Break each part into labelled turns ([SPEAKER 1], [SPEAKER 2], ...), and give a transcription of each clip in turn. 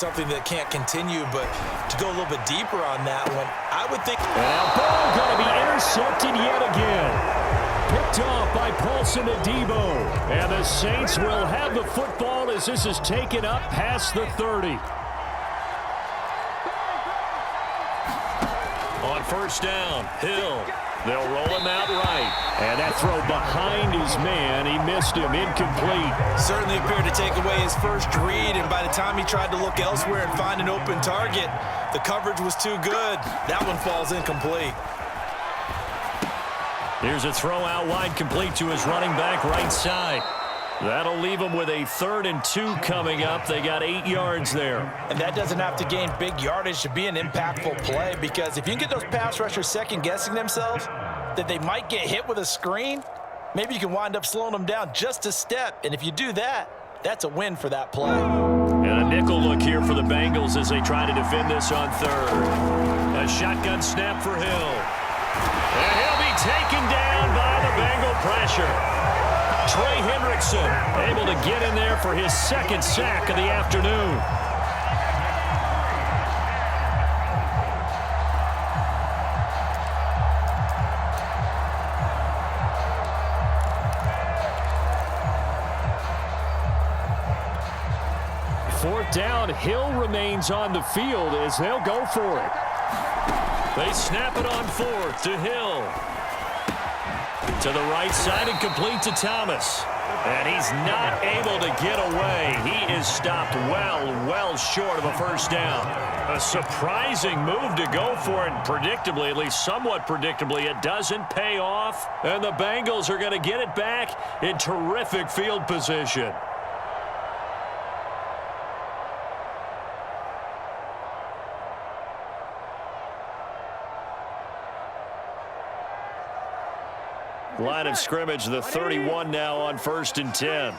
[SPEAKER 1] something that can't continue, but to go a little bit deeper on that one, I would think.
[SPEAKER 2] And that ball going to be intercepted yet again. Picked off by Paulson Adebo. And the Saints will have the football as this is taken up past the 30. On first down, Hill. They'll roll him out right. And that throw behind his man, he missed him, incomplete.
[SPEAKER 1] Certainly appeared to take away his first read, and by the time he tried to look elsewhere and find an open target, the coverage was too good. That one falls incomplete.
[SPEAKER 2] Here's a throw out wide, complete to his running back right side. That'll leave him with a 3rd and 2 coming up. They got 8 yards there.
[SPEAKER 1] And that doesn't have to gain big yardage to be an impactful play, because if you can get those pass rushers second-guessing themselves that they might get hit with a screen, maybe you can wind up slowing them down just a step. And if you do that, that's a win for that play.
[SPEAKER 2] And a nickel look here for the Bengals as they try to defend this on 3rd. A shotgun snap for Hill. And he'll be taken down by the Bengal pressure. Trey Hendrickson able to get in there for his 2nd sack of the afternoon. Fourth down, Hill remains on the field as they'll go for it. They snap it on 4th to Hill. To the right side and complete to Thomas. And he's not able to get away. He is stopped well short of a first down. A surprising move to go for it. Predictably, at least somewhat predictably, it doesn't pay off. And the Bengals are going to get it back in terrific field position. Line of scrimmage, the 31 now on 1st and 10.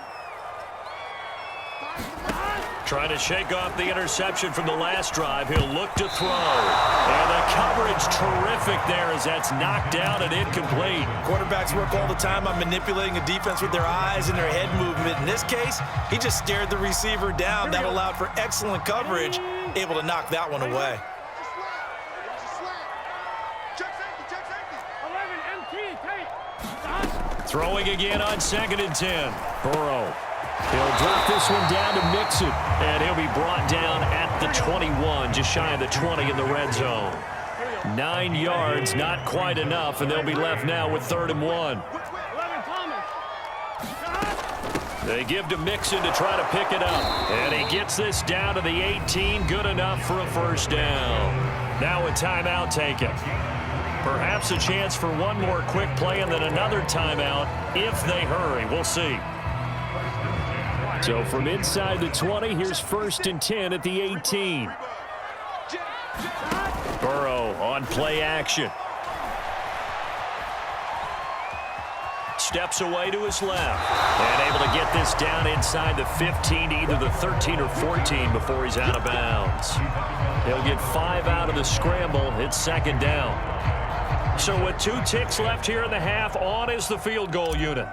[SPEAKER 2] Trying to shake off the interception from the last drive. He'll look to throw. And the coverage terrific there as that's knocked down and incomplete.
[SPEAKER 1] Quarterbacks work all the time on manipulating a defense with their eyes and their head movement. In this case, he just stared the receiver down. That allowed for excellent coverage, able to knock that one away.
[SPEAKER 2] Throwing again on 2nd and 10. Burrow. He'll drop this one down to Mixon. And he'll be brought down at the 21, just shy of the 20 in the red zone. 9 yards, not quite enough, and they'll be left now with 3rd and 1. They give to Mixon to try to pick it up. And he gets this down to the 18, good enough for a first down. Now a timeout taken. Perhaps a chance for one more quick play and then another timeout if they hurry. We'll see. So from inside the 20, here's 1st and 10 at the 18. Burrow on play action. Steps away to his left. And able to get this down inside the 15, either the 13 or 14 before he's out of bounds. He'll get 5 out of the scramble. It's 2nd down. So with 2 ticks left here in the half, on is the field goal unit.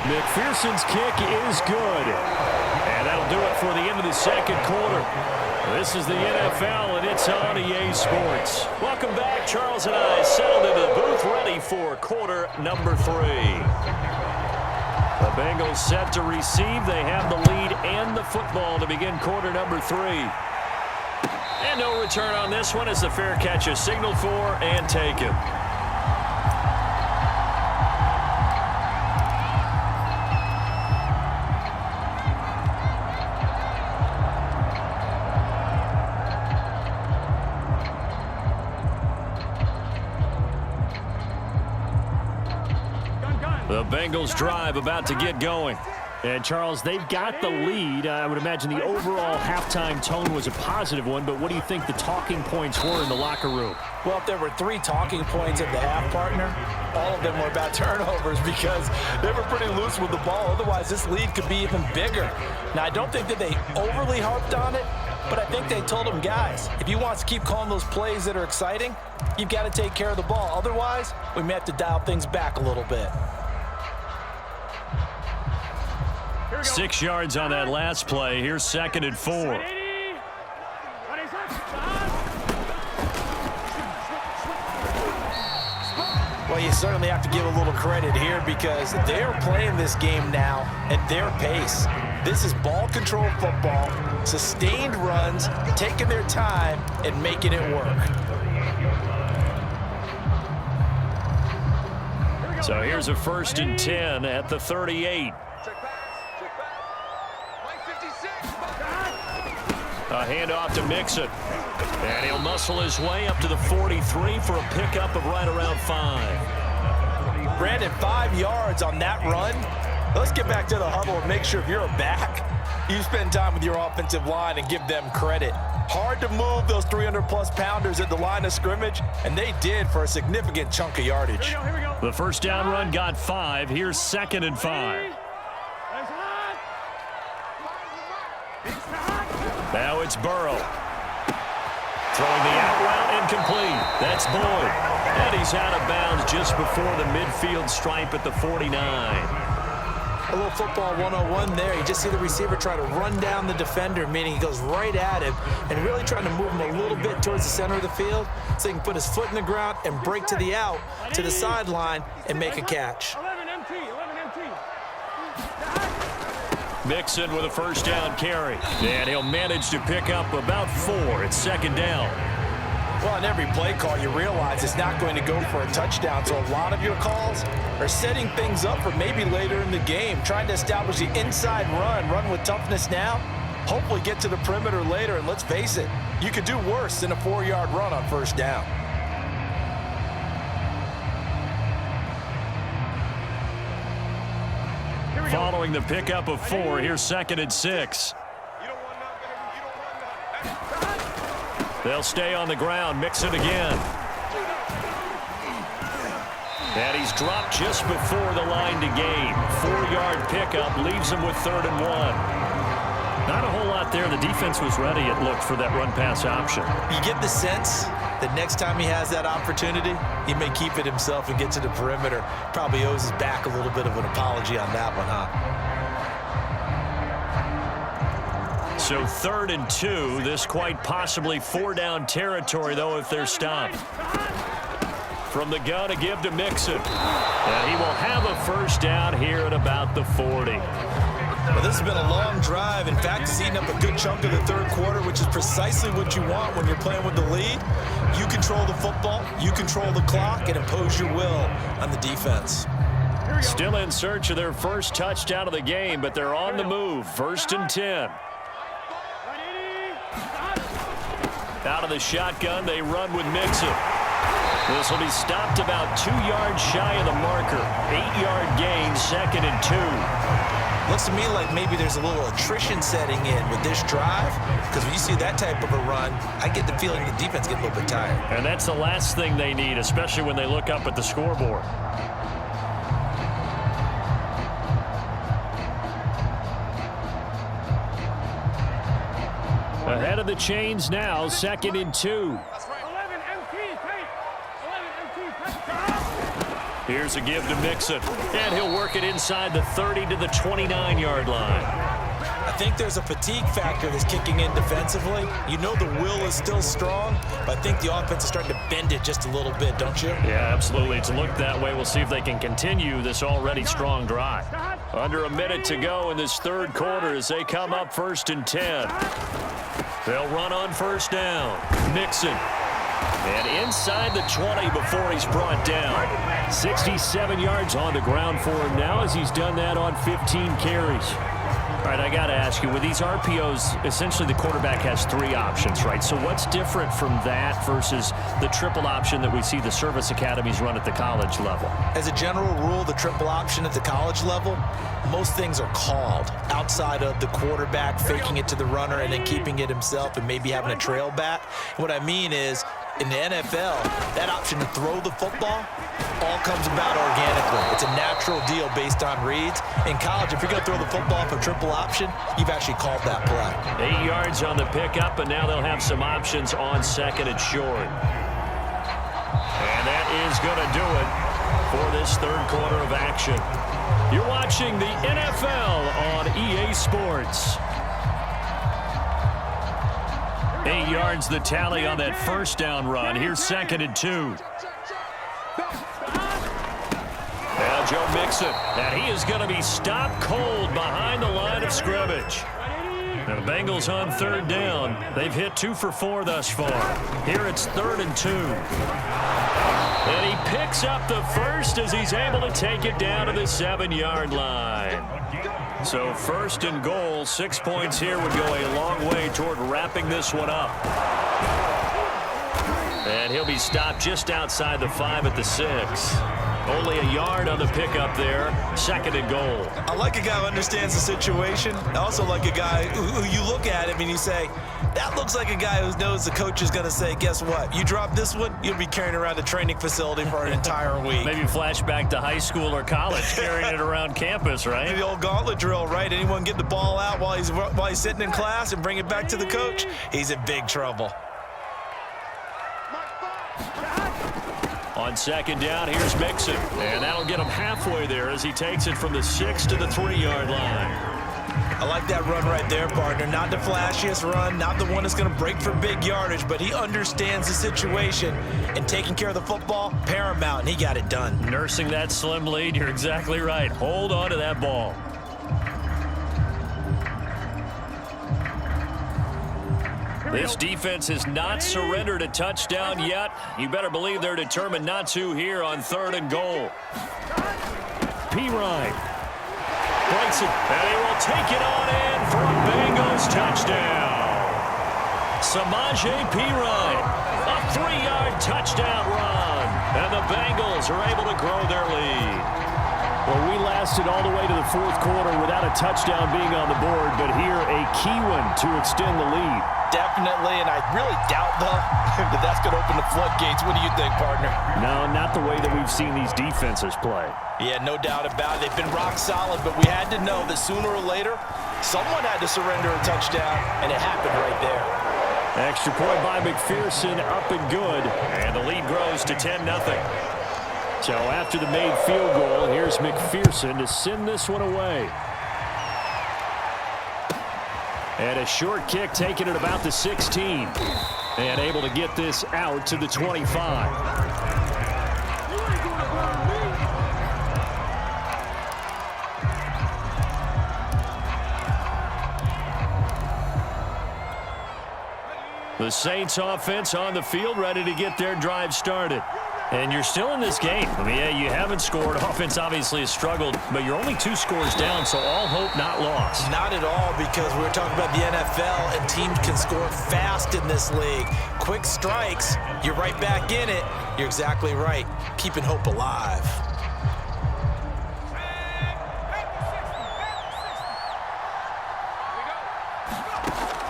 [SPEAKER 2] McPherson's kick is good. And that'll do it for the end of the 2nd quarter. This is the NFL, and it's on EA Sports. Welcome back. Charles and I settled into the booth, ready for quarter number 3. The Bengals set to receive. They have the lead and the football to begin quarter number 3. And no return on this one as the fair catch is signaled for and taken. The Bengals drive about to get going. And, Charles, they've got the lead. I would imagine the overall halftime tone was a positive one, but what do you think the talking points were in the locker room?
[SPEAKER 1] Well, if there were 3 talking points at the half, partner, all of them were about turnovers because they were pretty loose with the ball. Otherwise, this lead could be even bigger. Now, I don't think that they overly harped on it, but I think they told them, guys, if you want to keep calling those plays that are exciting, you've got to take care of the ball. Otherwise, we may have to dial things back a little bit.
[SPEAKER 2] 6 yards on that last play. Here's 2nd and 4.
[SPEAKER 1] Well, you certainly have to give a little credit here because they're playing this game now at their pace. This is ball control football, sustained runs, taking their time and making it work.
[SPEAKER 2] So here's a 1st and 10 at the 38. A handoff to Mixon. And he'll muscle his way up to the 43 for a pickup of right around 5.
[SPEAKER 1] Brandon, 5 yards on that run. Let's get back to the huddle and make sure if you're a back, you spend time with your offensive line and give them credit. Hard to move those 300-plus pounders at the line of scrimmage, and they did for a significant chunk of yardage.
[SPEAKER 2] Here we go. The first down run got 5. Here's 2nd and 5. Now it's Burrow. Throwing the out route incomplete. That's Boyd. And he's out of bounds just before the midfield stripe at the 49.
[SPEAKER 1] A little football 101 there. You just see the receiver try to run down the defender, meaning he goes right at him and really trying to move him a little bit towards the center of the field so he can put his foot in the ground and break to the out, to the sideline, and make a catch.
[SPEAKER 3] 11 MT.
[SPEAKER 2] Mixon with a first down carry. And he'll manage to pick up about 4. It's 2nd down.
[SPEAKER 1] Well, on every play call, you realize it's not going to go for a touchdown. So a lot of your calls are setting things up for maybe later in the game, trying to establish the inside run with toughness now, hopefully get to the perimeter later. And let's face it, you could do worse than a 4-yard run on first down.
[SPEAKER 2] Following the pickup of 4, here's 2nd and 6. They'll stay on the ground. Mixon again. And he's dropped just before the line to gain. 4-yard pickup leaves him with 3rd and 1. Not a whole lot there. The defense was ready, it looked, for that run-pass option.
[SPEAKER 1] You get the sense that next time he has that opportunity, he may keep it himself and get to the perimeter. Probably owes his back a little bit of an apology on that one, huh?
[SPEAKER 2] So 3rd and 2. This quite possibly 4-down territory, though, if they're stopped. From the gun, a give to Mixon. And he will have a first down here at about the 40.
[SPEAKER 1] Well, this has been a long drive. In fact, it's eaten up a good chunk of the 3rd quarter, which is precisely what you want when you're playing with the lead. You control the football, you control the clock, and impose your will on the defense.
[SPEAKER 2] Still in search of their first touchdown of the game, but they're on the move. 1st and 10. Out of the shotgun, they run with Mixon. This will be stopped about 2 yards shy of the marker. 8-yard gain, 2nd and 2.
[SPEAKER 1] Looks to me like maybe there's a little attrition setting in with this drive, because when you see that type of a run, I get the feeling the defense gets a little bit tired.
[SPEAKER 2] And that's the last thing they need, especially when they look up at the scoreboard. Ahead of the chains now, 2nd and 2.
[SPEAKER 3] 11 MT, take. 11 MT,
[SPEAKER 2] Here's a give to Mixon, and he'll work it inside the 30 to the 29-yard line.
[SPEAKER 1] I think there's a fatigue factor that's kicking in defensively. You know the will is still strong, but I think the offense is starting to bend it just a little bit, don't you?
[SPEAKER 2] Yeah, absolutely. It's looked that way. We'll see if they can continue this already strong drive. Under a minute to go in this 3rd quarter as they come up 1st and 10. They'll run on first down. Mixon. And inside the 20 before he's brought down. 67 yards on the ground for him now as he's done that on 15 carries. All right, I got to ask you, with these RPOs, essentially the quarterback has 3 options, right? So what's different from that versus the triple option that we see the service academies run at the college level?
[SPEAKER 1] As a general rule, the triple option at the college level, most things are called outside of the quarterback faking it to the runner and then keeping it himself and maybe having a trail back. What I mean is, in the NFL, that option to throw the football all comes about organically. It's a natural deal based on reads. In college, if you're going to throw the football for triple option, you've actually called that play.
[SPEAKER 2] 8 yards on the pickup, and now they'll have some options on 2nd and short. And that is going to do it for this 3rd quarter of action. You're watching the NFL on ESPN. EA Sports. 8 yards the tally on that first down run. Here's 2nd and 2. Now Joe Mixon, and he is going to be stopped cold behind the line of scrimmage. Now the Bengals on 3rd down. They've hit 2 for 4 thus far. Here it's 3rd and 2. And he picks up the first as he's able to take it down to the 7-yard line. So 1st and goal, 6 points here would go a long way toward wrapping this one up. And he'll be stopped just outside the 5 at the 6. Only a yard on the pickup there. 2nd and goal.
[SPEAKER 1] I like a guy who understands the situation. I also like a guy who you look at him and you say, that looks like a guy who knows the coach is going to say, guess what? You drop this one, you'll be carrying around the training facility for an entire week.
[SPEAKER 2] Maybe flashback to high school or college, carrying it around campus, right?
[SPEAKER 1] The old gauntlet drill, right? Anyone get the ball out while he's sitting in class and bring it back to the coach? He's in big trouble.
[SPEAKER 2] On 2nd down, here's Mixon. And that'll get him halfway there as he takes it from the 6 to the 3-yard line.
[SPEAKER 1] I like that run right there, partner. Not the flashiest run, not the one that's going to break for big yardage, but he understands the situation, and taking care of the football, paramount, and he got it done.
[SPEAKER 2] Nursing that slim lead, you're exactly right. Hold on to that ball. This defense has not surrendered a touchdown yet. You better believe they're determined not to here on 3rd and goal. Pirine breaks it, and he will take it on in for a Bengals touchdown. Samaje Pirine, a 3-yard touchdown run, and the Bengals are able to grow their lead.
[SPEAKER 4] Well, we lasted all the way to the 4th quarter without a touchdown being on the board, but here a key one to extend the lead.
[SPEAKER 1] Definitely, and I really doubt, though, that that's going to open the floodgates. What do you think, partner?
[SPEAKER 4] No, not the way that we've seen these defenses play.
[SPEAKER 1] Yeah, no doubt about it. They've been rock solid, but we had to know that sooner or later, someone had to surrender a touchdown, and it happened right there.
[SPEAKER 4] Extra point by McPherson, up and good.
[SPEAKER 2] And the lead grows to 10-0.
[SPEAKER 4] So after the made field goal, here's McPherson to send this one away. And a short kick taken at about the 16. And able to get this out to the 25. The Saints offense on the field, ready to get their drive started. And you're still in this game. I mean, yeah, you haven't scored. Offense obviously has struggled, but you're only 2 scores down, so all hope not lost.
[SPEAKER 1] Not at all, because we're talking about the NFL, and teams can score fast in this league. Quick strikes, you're right back in it. You're exactly right. Keeping hope alive.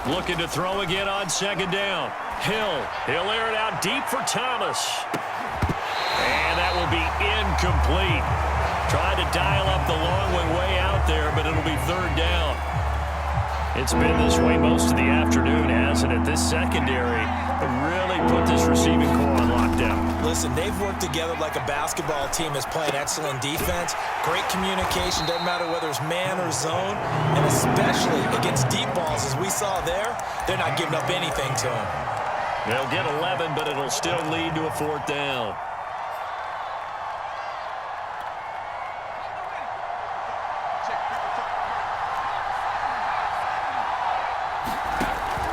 [SPEAKER 2] Looking to throw again on 2nd down. He'll air it out deep for Thomas. And that will be incomplete. Tried to dial up the long way out there, but it'll be 3rd down. It's been this way most of the afternoon, hasn't it? This secondary really put this receiving core on lockdown.
[SPEAKER 1] Listen, they've worked together like a basketball team that's playing excellent defense. Great communication, doesn't matter whether it's man or zone. And especially against deep balls, as we saw there, they're not giving up anything to them.
[SPEAKER 2] They'll get 11, but it'll still lead to a 4th down.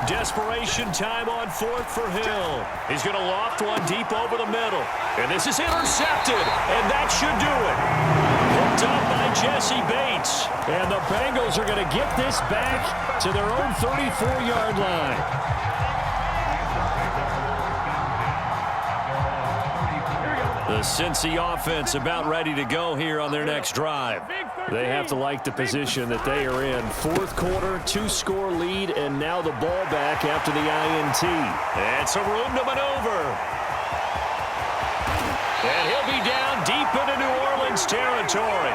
[SPEAKER 2] Desperation time on 4th for Hill. He's going to loft one deep over the middle. And this is intercepted, and that should do it. Hooked up by Jesse Bates.
[SPEAKER 4] And the Bengals are going to get this back to their own 34-yard line.
[SPEAKER 2] The Cincy offense about ready to go here on their next drive.
[SPEAKER 4] They have to like the position that they are in. 4th quarter, 2-score lead, and now the ball back after the INT.
[SPEAKER 2] And some room to maneuver. And he'll be down deep into New Orleans territory.